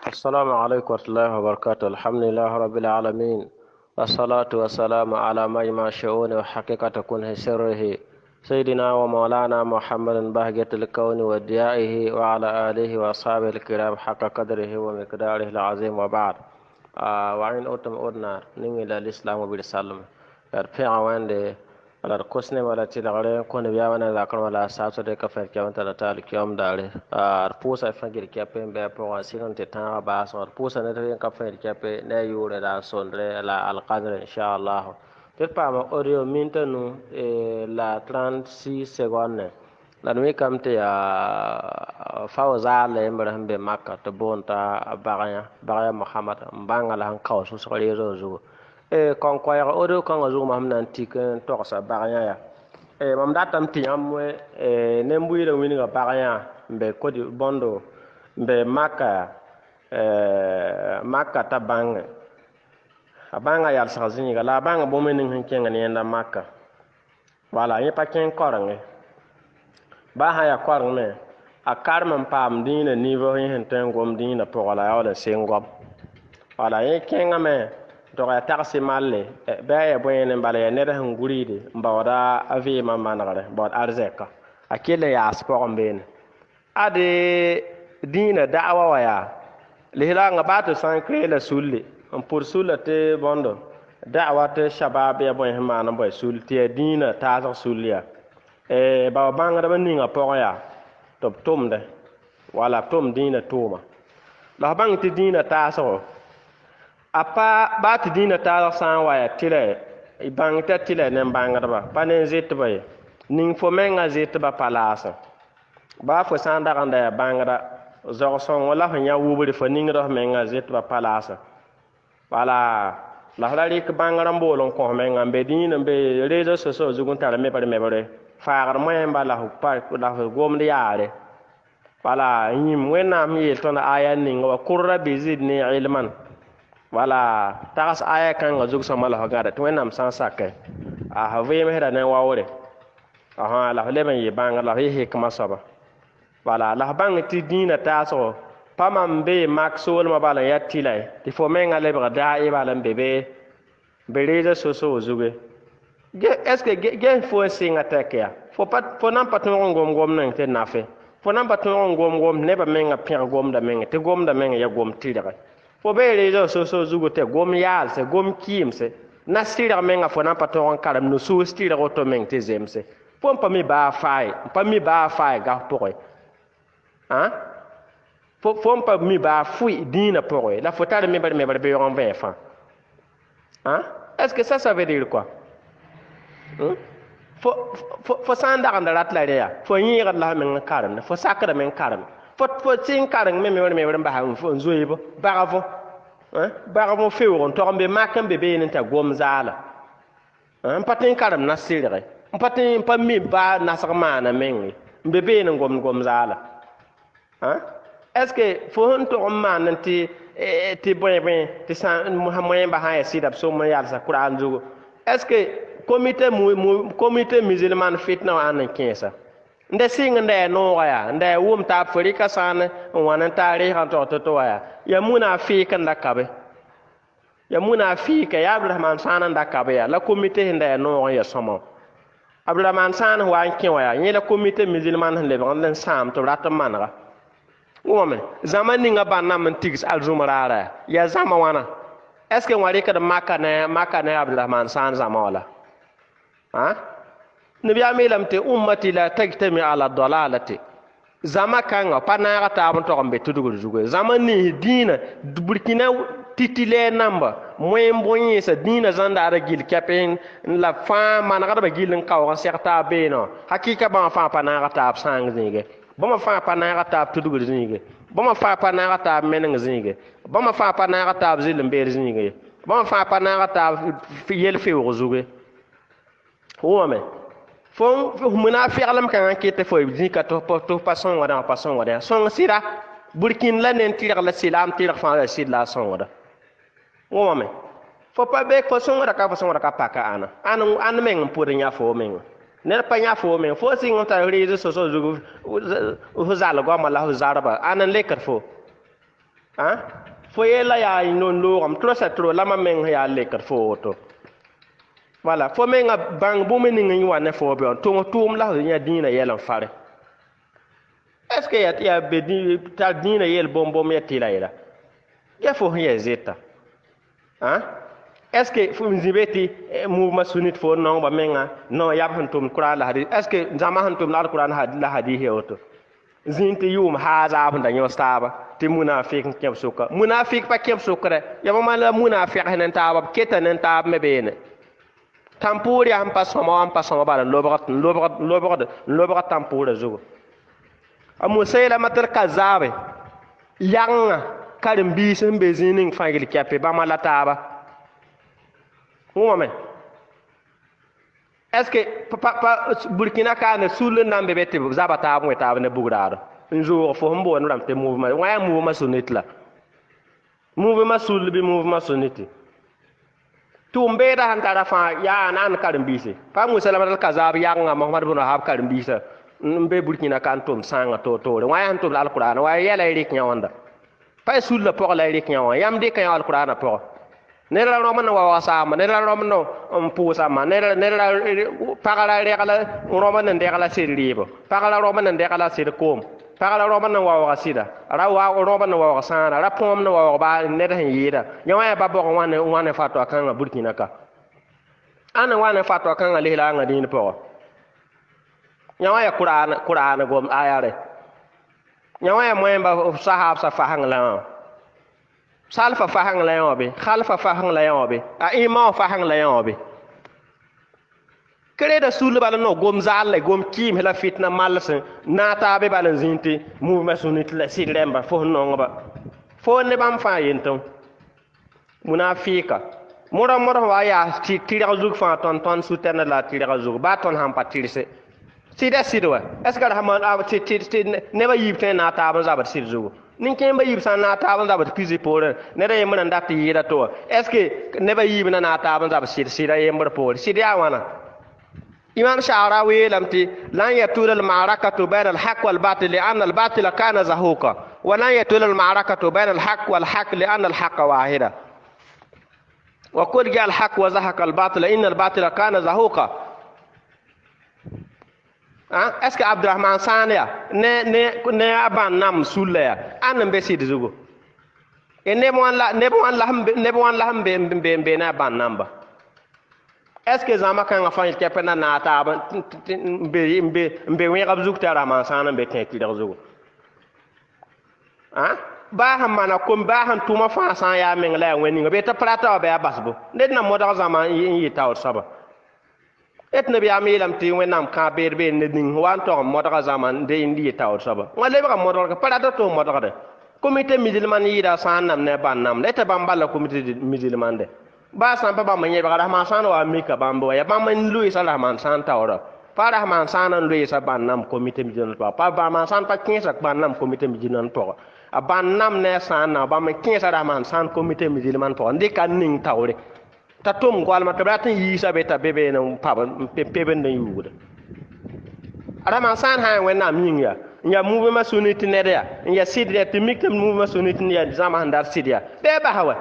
السلام عليكم ورحمة الله وبركاته. الحمد لله رب العالمين، والصلاة والسلام على مجمع شؤون وحقيقة كنه سره سيدنا ومولانا محمد بهجة الكون وديائه وعلى آله وأصحابه الكرام حق قدره ومقداره العظيم وبعد. وعين أتم أدنا نيل الإسلام بالسلام يرفع وين ala kosne wala ti lagare ko ne biya wana zakar wala sa so de ka fer kyam ta ta kyam dare ar pusa fangir kyape be po asiran te ta ba so ar pusa ne te ka fer kyape ne yure da sondre la al qadr inshallah te pa ma audio minta nu la 36 secondes la mi kam te ya fawza le ibrahim be makka to bonta bagaya muhammad mbangala han kaw so so rezo zo kon ko ya odo kon azu mam nan tiken to sa bagaya ya mam datam ti amwe ne mbuire wini ga bagaya mbe kodi bondo mbe maka maka ta bang abanga ya sa zini ga la banga bo men hin kenga ne nda maka wala yi pa ken korange ba ha ya korne a karman pam dina nivo hin ten gom dina po wala ya wala sengom wala yi kenga me to ya taxi malle be ya boyene mbale ya neda nguride mbawda avi mamanare bod arzeka akile ya sport mbene ade dina da'wa waya lihla nga batu san krela sulli on pour sulla te bondo da'wa te shabab ya boy himana boy sulti dina ta sulliya ba banga da ninga poya top tomde wala tom dina toma la bang ti dina ta so apa ba ti dina ta san waya tile ibang ta tile ne banga ba panen zit ba ning fo menga zit ba palasa ba fo san da ganda ya banga da zo son wala fa nya wuburi fo ning do menga zit ba palasa wala la halari ke banga rambo lon ko menga be dina be rezo so zugun tara me bare faagar moyen ba la hu pa la gom de yare wala yim wena mi to na aya ning wa qurra bi zidni ilman wala tagas aya kan ga zug sama la gada to wenam san sakke a have me heda ne wawre aha la le men yibanga la hi hikma saba wala la bang ti dina taso pamam be maksol ma bala yatilai ti fo men ngale ba da e bala bebe bereza so zuge est-ce que ge fo singa takia fo nam patron gom nan te nafe fo nam patron gom ne ba men nga pir gom da men te gom da men ya gom tidare fo be rezo so zugo te gom yal se gom kimse na stira menga fo na paton karam no su stira oto men te zemse fo pa mi ba fai ga pore hein fo pa mi ba fui dina pore la fo tare me bar be on vefa hein est-ce que ça veut dire quoi fo sanda kan darat la ya fo yira la men karam fo sakra men karam fo tin karam me ba ha fo nzoyibo bravo baramo fewron to ambe makan bebe ne ta gom zala patin karam na sirre patin pa mi ba nasarma na mengi bebe ne gom zala est-ce que fo hon to man nanti ti boy ti san muhammad ba ha sidab so mo yal sa quran jugo est-ce que comité musulman fitna an kensa nda singa nda no ya nda wum ta afrika san wana tarihi han to ya ya munafikan da kabe ya munafika ya abdurrahman san da kabe ya la comité nda no ya somo abdurrahman san wa ankin wa ya la comité musulman le ban sam to rat manra wome zamani nga banna man tigs alzumarara ya zama wana est-ce que wari ka makana abdurrahman san zama wala nabi amilam te ummati la tajtami ala dalalati zama kanga panara ta am to ambe tudugul jugo zama ni dina burkina titile namba moy mbonyi sa dina zanda ara gil kapen la fa manara ba gilin kaw certa beno hakika ba fa panara ta sang zinge bama fa panara ta tudugul zinge bama fa panara ta meneng zinge bama fa panara ta zilim ber zinge bama fa panara ta yel fe zugo wome fon munafiq lam kan kete fo zika to pason wada son sira burkin la nen tira la silam tira fa la sila son wada wome fo pa be ko son wada ka paka ana men pour nya fo men ne pa nya fo men fo sing ta rezo so zugu uzal go mala uzarba ana lekar fo hein fo yela ya non logam tro sa tro la ma meng ya lekar foto voilà fo menga bang bu me ningi wa ne fo be on to tum la ya dina yelan fare est-ce que ya be di ta dina yel bom ya tilaira ya fo ya zeta hein est-ce que fu mzibeti mouvement sunnite fo non ba menga non ya hantum qur'an la hadith est-ce que jama hantum la qur'an la hadith heoto zinti yum haza abunda nyo staba ti munafik keb suka munafik pa keb sukre ya ma la munafik hanen taba keta nen tab me bene tampuri am pas sama bala lobrat tampura zugo amu sayla matar kazabe yanga karim bisin bezinin fangil kepe ba mala taba mais est-ce que Burkina Faso sul nambe beti zabata mo ta ne bugrar un jour fo mbo no ramte mouvement wa mouvement sunnite la mouvement sul bi mouvement sunnite tumbe da hantara fa ya nan karim bisi fa musalama al kazab ya nga Muhammad ibn Wahab karim bisa mbe Burkina kan tum sanga to wa ya tum al-Qur'an wa ya la rik nyawanda fa sul la pour la rik nyawa yam de kan al-Qur'an pour nera roman wa sama nera roman no pusa ma nera pagala regala roman de kala sirribo pagala roman de kala sirkom pagala roman wa sida ra wa roman wa sana ra pom no wa ba nera yida nyawa ba bo wane fatwa kan Burkina ka ana wane fatwa kan lehla nga din po nyawa ya Qur'an gom ayare nyawa ya moyemba sahab sa fahangla salfa fahang la yobe khalfa fahang la yobe a ima fahang la yobe kere da sul bala no gom zal gom kim hela fitna malse na ta be bala zinti mouvement sunnite la silemba fo no ba fo ne bam fa yenton munafika mora wa ya ti tira zug fa ton sutena la tira zug ba ton ham patirse sida sidwa est-ce que rahman a ti ne ba yibte na ta ba zabat sir zugo nin ken ba yib san na ta ban zabat pisi pore ne da yemna ndati yira to est-ce que ne ba yib na ta ban zabat sida yember pore sida ya wana imam sha'rawi lamti lan yatul al ma'arakatu bayna al haqq wal batil li anna al batil kana zahuqa wa lan yatul al ma'arakatu bayna al haqq wal haqq li anna al haqq wahida wa qul ja al haqq wa zahaqa al batil inna al batila kana zahuqa est-ce que Abdurrahman Sania ne aban nam sulla an be sid zugo e ne mo la hambe na ban namba est-ce que zama kan afan ke pena na ta be wi gab zukta Rahman Sana be ten ti zugo ba han mana kom ba han tuma fa san ya men la weni be ta prata ba basbo ne na mo da zaman yi taw saba et nabi amilam ti wenam ka berbe ne ding wan to modra zaman de indi taw saba ngale ba modra ka para to modra de comité musulman yida sanam ne bannam le ta bambala comité musulman de ba san ba ma nyeba Rahman Sana wa mika bambo ya ba man Louis Rahman Sana tawra pa Rahman Sana Louis sa bannam comité musulman pa Rahman Sana pa 15 bannam comité musulman to a bannam ne sana ba ma 15 Rahman Sana comité musulman to ndika ning tawre tatum gwal ma tabratin yi sabe ta bebe na paba peben na yuda Rahman Sana ha wenna minga nya mouvement sunnite ne ya nya sidya timik mouvement sunnite ne ya zama handar sidya be ba hawa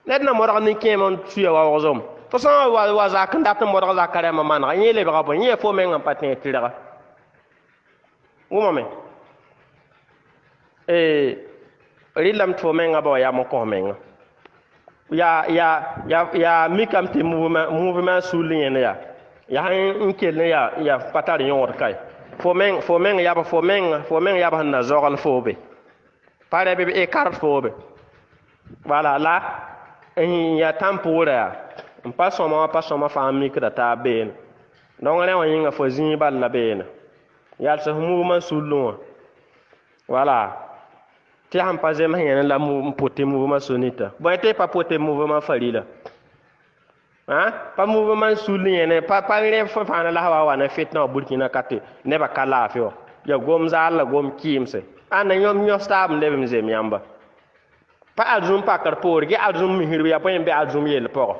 nedna mo ni kemon tuya wa wazom to so wa za kan dat mo za kare ma man ni le ba bo ni fo men ngam patin tira umame rilam to men ngabo ya mo ko men ya mikam ti mouvement souligne ne ya han kel ne ya patar yor kai fo men ya ba na zogal fobe pare be e carte fobe voilà là ya tampura pas soma famille que ta ben donc là on yinga fo zin bal la ben ya se mouvement soulon voilà ti ham pas em hen la poté mouvement sonita bon était pas poté mouvement farila pas mouvement soulon ne pas ne fo fa na la wa na fitna Burkina kate ne ba kala fio ya gom zal gom kimse ana nyom nyostam lebem zem yamba pa azum pa karpor ge azum mihir ya poin be azum yel poro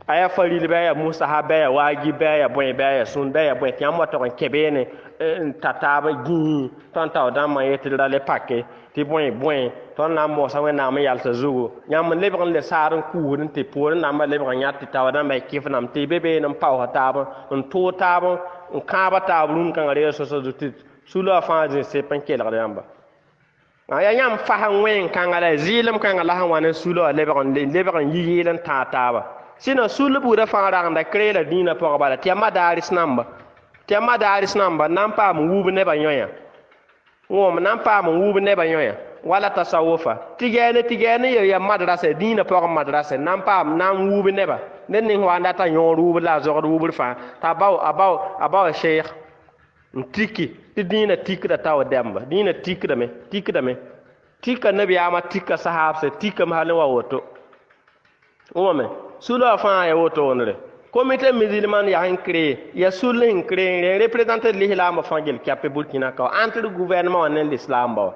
aya faril be ya musa ha be ya waji be ya poin be ya sun be ya poin tiam wato kon kebene tataba gi tanta odam ma yetil dale pakke ti poin ton na mo sa wẽnnaam n yalsa zugu yãmb n lebg n le saar n kuusd n tɩ poor n namba lebg n yãt tɩ tawa dãmba y kɩfnam tɩ y be been n paoosã taab n tʋʋg taab n kãaba taab rũn-kãngã reeg sõsa zu tɩ sula fãa zĩ sep n kelgd yãmba ya yãmb fas n wẽng kãngã la zɩɩlem kãngã la sẽn wa ne sula lebg n yi yeel n tãag taaba sɩna sul buudã fãa ragenda kreela dĩinã pʋgẽ bala tɩ ya madaaris namba nan paam n wuub nebã yõyã wõm nan paam n wuub nebã yõyã wala tasawufa tigɛɛne ya madrasa dĩinã pʋgẽ madrasa nan paam nan wuub nebã ned ning wa n data yõor wuub la a zogd wuubr fãa t'a a bao sheikh n tiki tɩ dĩinã tikda tao dɛmba dĩinã tikdame tika nabiyaamã tika sahaabse tikame hal n wa woto wõme sula fãa ya woto wõnre comité musulman ya n créé ya sul n créé représenter l'islam fãa gel kɛpɛ burkina kao entre gouvernement wa ne l'islam ba wa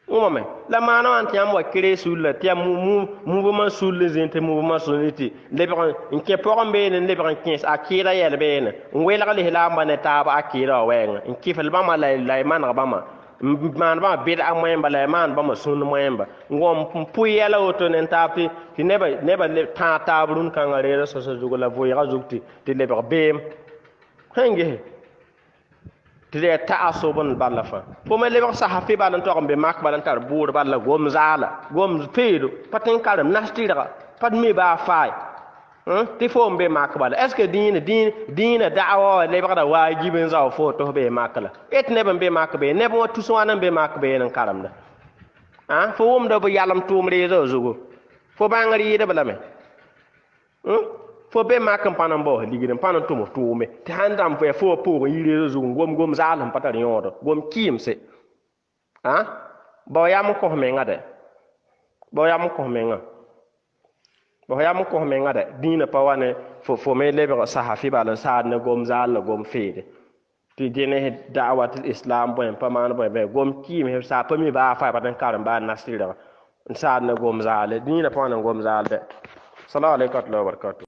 wõme la maana wã tɩ yãmb wa créé sul la tɩ ya mouvement sul n zĩ tɩ mouvement sunniti lebg n kẽ pʋgẽ n beene n lebg n kẽes akɩɩda yɛl beene n welg l'islam ba ne taab akɩɩda wa wɛɛngã n kɩfl bãmba la y maneg bãmba n maan bãmba bɩd'a moẽmba la y maan bãmba sũnd moẽmba n gom n pʋɩ yɛla woto ne n taab tɩ nebã tãag taab rũn-kãngã reeda sõsa zugu la vʋɩɩgã zug tɩ lebg beem sẽn ges tɩ d ta'asub n balla fãa fo me lebg sahafi bal n tog n be mak bal n tar bʋʋd balla gom zaala gom peedo pa tẽn karem nas tɩrga pa d mi baa faay tɩ fo n be mak bala est ce que dĩinã da'awa wa lebgda waajib n zao fo tɩ f bee mak la et neb n be mak bee neb wã tus wãn n be mak been n karemda fo wʋmda b yalem tʋʋm reeza zugu fo bãngr yɩɩdb lame fo be mak n pa n baoos ligd n pa n tʋm tʋʋme tɩ sãn dãmb fo ya fo wa poog n yi reeza zugu n gom zaal sẽn pa tar yõodo gom kɩɩmse bao yam n kos menga dɛ bao yam n kos menga dɛ dĩinã pa wa ne fo me lebg sahafi bal n saad ne gom zaal la gom feede tɩ dẽnes da'awat islam bõe pa maan bõe bɩ gom kɩɩmse saa pa mi baa fa pa tẽn karem baa nasɩrga n saad ne gom zaale dĩinã pa wa ne gom zaal dɛ salamu alaikum wa rahmatullahi wa barakatuh